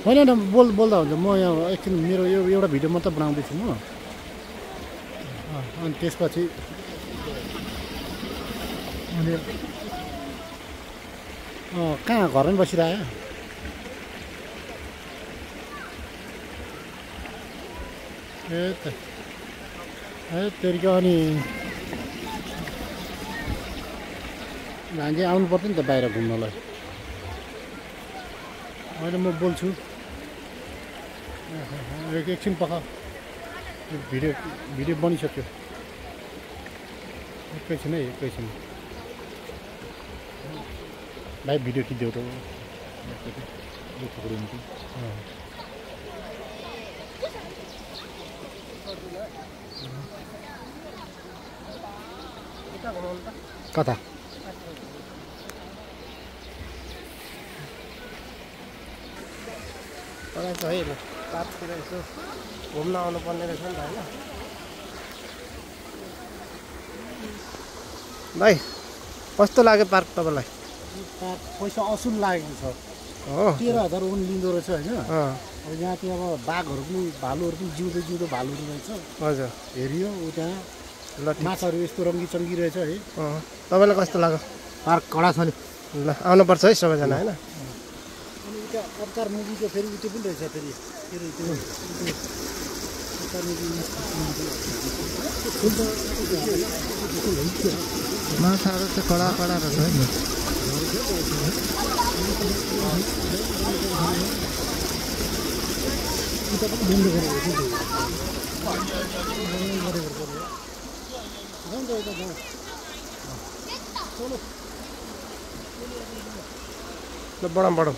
होइन होइन बोल्दा हुन्छ म यहाँ एकछिन मेरो एउटा भिडियो मात्र बनाउँदैछु म अनि त्यसपछि अनि कहाँ घरमै बसिरह्यो ए त तेरिको अनि भान्जे आउनु पर्छ नि त बाहिर घुम्नलाई अहिले म बोल्छु एकछिन पख भिडियो बनिसक्यो एकैछिन है एकैछिन भाइ भिडियो खिच्देऊ त कता है पार्कतिर यसो घुम्न आउनुपर्ने रहेछ नि त होइन भाइ कस्तो लाग्यो पार्क तपाईँलाई पैसा असुल लागेको छ हो 13,000 उन लिँदो रहेछ होइन अब यहाँ चाहिँ अब बाघहरू पनि भालुहरू पनि जिउँदो भालुहरू रहेछ हजुर हेरियो ऊ त्यहाँ माछाहरू यस्तो रङ्गी रहेछ है तपाईँलाई कस्तो लाग्यो पार्क कडा छ नि ल आउनुपर्छ है सबैजना होइन अनि उता अवतार मुभीको फेरि उयो पनि रहेछ फेरि माछाहरू चाहिँ कडा रहेछ है बढाउँ